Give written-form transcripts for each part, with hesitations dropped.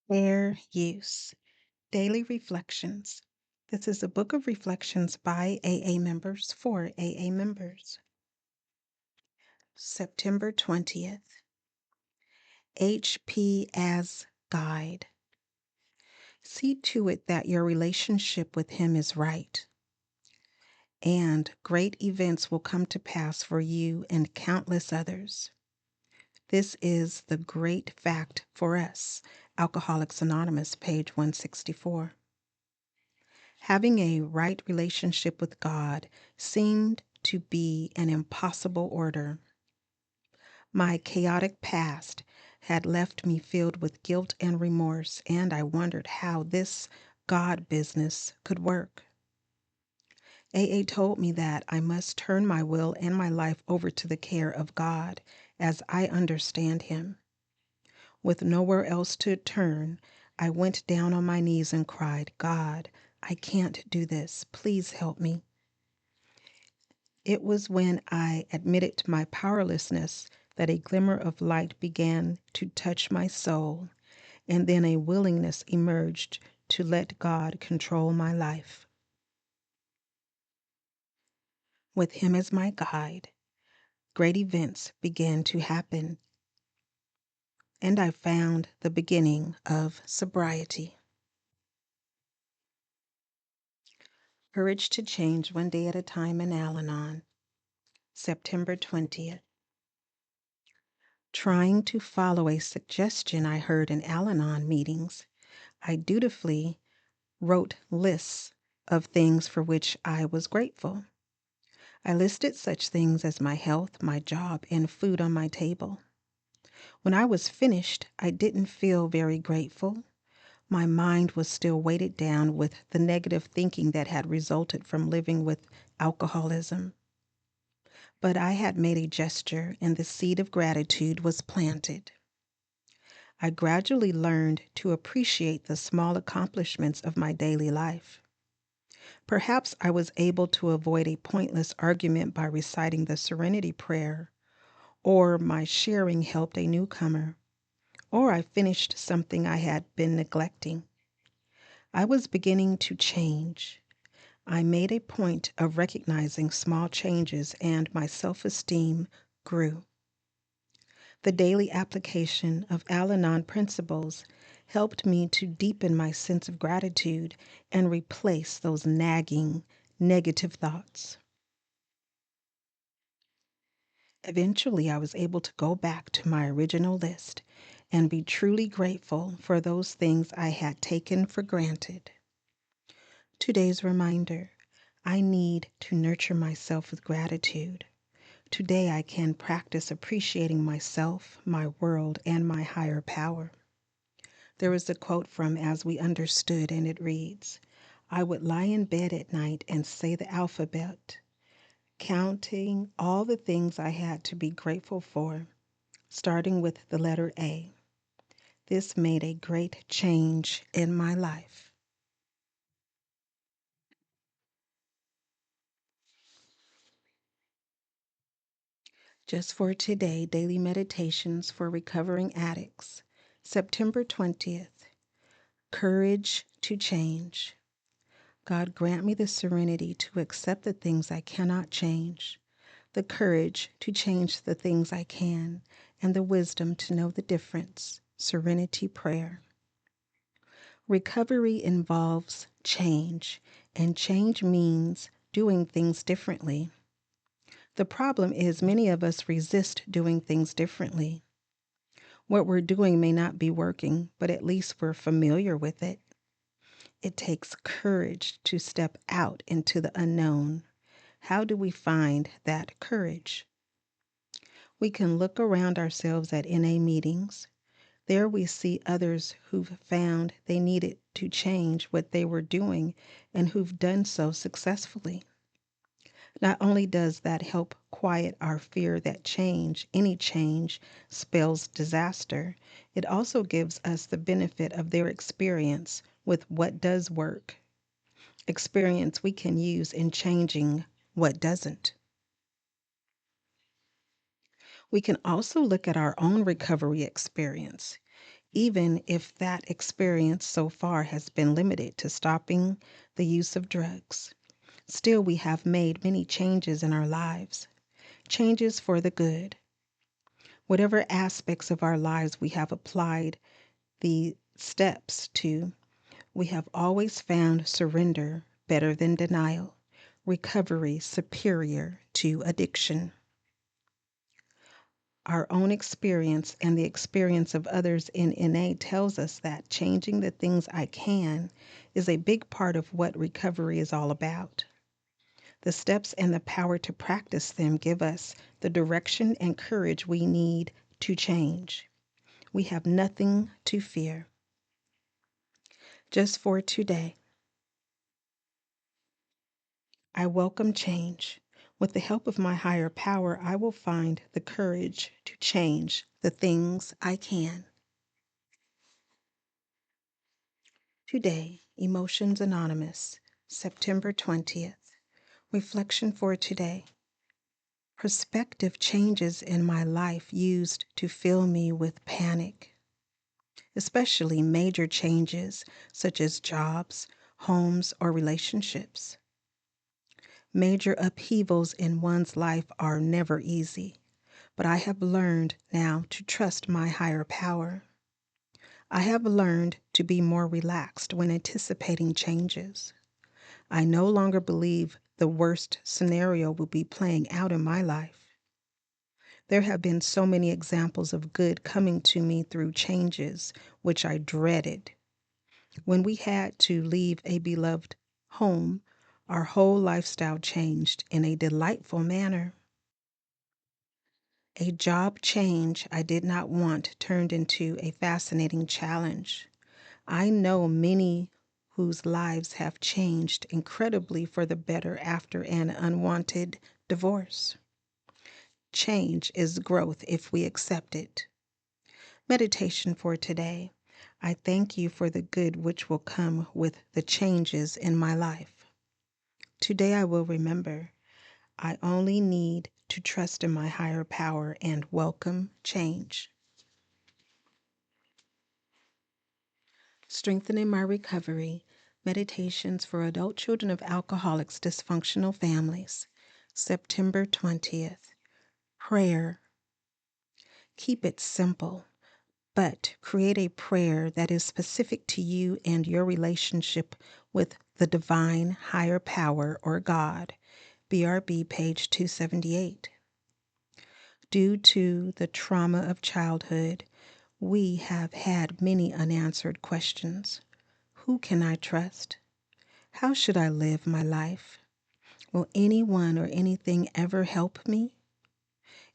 Fair Use Daily Reflections. This is a book of reflections by AA members for AA members. September 20th. HP as Guide. See to it that your relationship with Him is right, and great events will come to pass for you and countless others. This is the great fact for us. Alcoholics Anonymous, page 164. Having a right relationship with God seemed to be an impossible order. My chaotic past had left me filled with guilt and remorse, and I wondered how this God business could work. AA told me that I must turn my will and my life over to the care of God as I understand Him. With nowhere else to turn, I went down on my knees and cried, "God, I can't do this. Please help me." It was when I admitted to my powerlessness that a glimmer of light began to touch my soul, and then a willingness emerged to let God control my life. With Him as my guide, great events began to happen, and I found the beginning of sobriety. Courage to Change One Day at a Time in Al-Anon, September 20th. Trying to follow a suggestion I heard in Al-Anon meetings, I dutifully wrote lists of things for which I was grateful. I listed such things as my health, my job, and food on my table. When I was finished, I didn't feel very grateful. My mind was still weighted down with the negative thinking that had resulted from living with alcoholism. But I had made a gesture, and the seed of gratitude was planted. I gradually learned to appreciate the small accomplishments of my daily life. Perhaps I was able to avoid a pointless argument by reciting the Serenity Prayer, or my sharing helped a newcomer, or I finished something I had been neglecting. I was beginning to change. I made a point of recognizing small changes, and my self-esteem grew. The daily application of Al-Anon principles helped me to deepen my sense of gratitude and replace those nagging, negative thoughts. Eventually, I was able to go back to my original list and be truly grateful for those things I had taken for granted. Today's reminder: I need to nurture myself with gratitude. Today I can practice appreciating myself, my world, and my higher power. There is a quote from As We Understood, and it reads, "I would lie in bed at night and say the alphabet, counting all the things I had to be grateful for, starting with the letter A. This made a great change in my life." Just for today, daily meditations for recovering addicts. September 20th. Courage to change. God, grant me the serenity to accept the things I cannot change, the courage to change the things I can, and the wisdom to know the difference. Serenity Prayer. Recovery involves change, and change means doing things differently. The problem is many of us resist doing things differently. What we're doing may not be working, but at least we're familiar with it. It takes courage to step out into the unknown. How do we find that courage? We can look around ourselves at NA meetings. There we see others who've found they needed to change what they were doing and who've done so successfully. Not only does that help quiet our fear that change, any change, spells disaster, it also gives us the benefit of their experience with what does work, experience we can use in changing what doesn't. We can also look at our own recovery experience. even if that experience so far has been limited to stopping the use of drugs. Still, we have made many changes in our lives, changes for the good. Whatever aspects of our lives we have applied the steps to, we have always found surrender better than denial, recovery superior to addiction. Our own experience and the experience of others in NA tells us that changing the things I can is a big part of what recovery is all about. The steps and the power to practice them give us the direction and courage we need to change. We have nothing to fear. Just for today, I welcome change. With the help of my higher power, I will find the courage to change the things I can. Today, Emotions Anonymous, September 20th. Reflection for today. Perspective changes in my life used to fill me with panic, especially major changes such as jobs, homes, or relationships. Major upheavals in one's life are never easy, but I have learned now to trust my higher power. I have learned to be more relaxed when anticipating changes. I no longer believe the worst scenario will be playing out in my life. There have been so many examples of good coming to me through changes which I dreaded. When we had to leave a beloved home, our whole lifestyle changed in a delightful manner. A job change I did not want turned into a fascinating challenge. I know many whose lives have changed incredibly for the better after an unwanted divorce. Change is growth if we accept it. Meditation for today. I thank you for the good which will come with the changes in my life. Today I will remember I only need to trust in my higher power and welcome change. Strengthening my recovery. Meditations for adult children of alcoholics, dysfunctional families. September 20th. Prayer. Keep it simple, but create a prayer that is specific to you and your relationship with the divine higher power or God. BRB, page 278. Due to the trauma of childhood, we have had many unanswered questions. Who can I trust? How should I live my life? Will anyone or anything ever help me?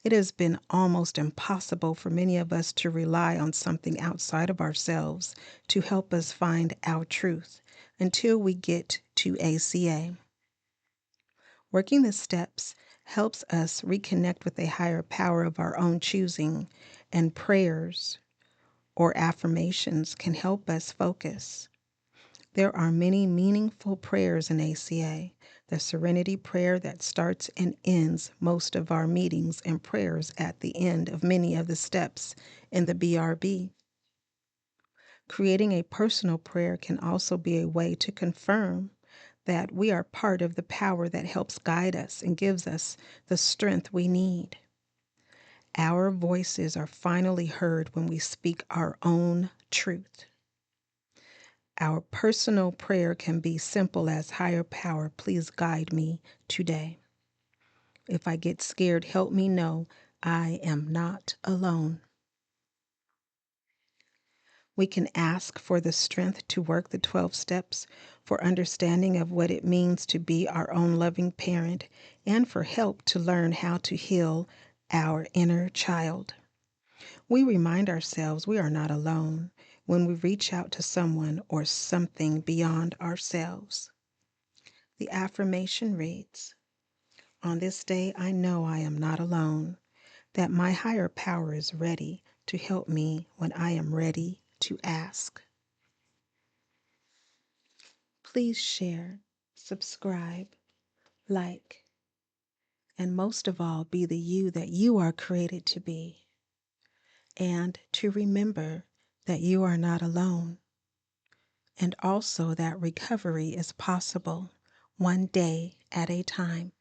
It has been almost impossible for many of us to rely on something outside of ourselves to help us find our truth until we get to ACA. Working the steps helps us reconnect with a higher power of our own choosing, and prayers or affirmations can help us focus. There are many meaningful prayers in ACA. The Serenity Prayer that starts and ends most of our meetings, and prayers at the end of many of the steps in the BRB. Creating a personal prayer can also be a way to confirm that we are part of the power that helps guide us and gives us the strength we need. Our voices are finally heard when we speak our own truth. Our personal prayer can be simple as, higher power, please guide me today. If I get scared, help me know I am not alone. We can ask for the strength to work the 12 steps, for understanding of what it means to be our own loving parent, and for help to learn how to heal our inner child. We remind ourselves we are not alone when we reach out to someone or something beyond ourselves. The affirmation reads, on this day I know I am not alone, that my higher power is ready to help me when I am ready to ask. Please share, subscribe, like, and most of all, be the you that you are created to be. And to remember that you are not alone, and also that recovery is possible one day at a time.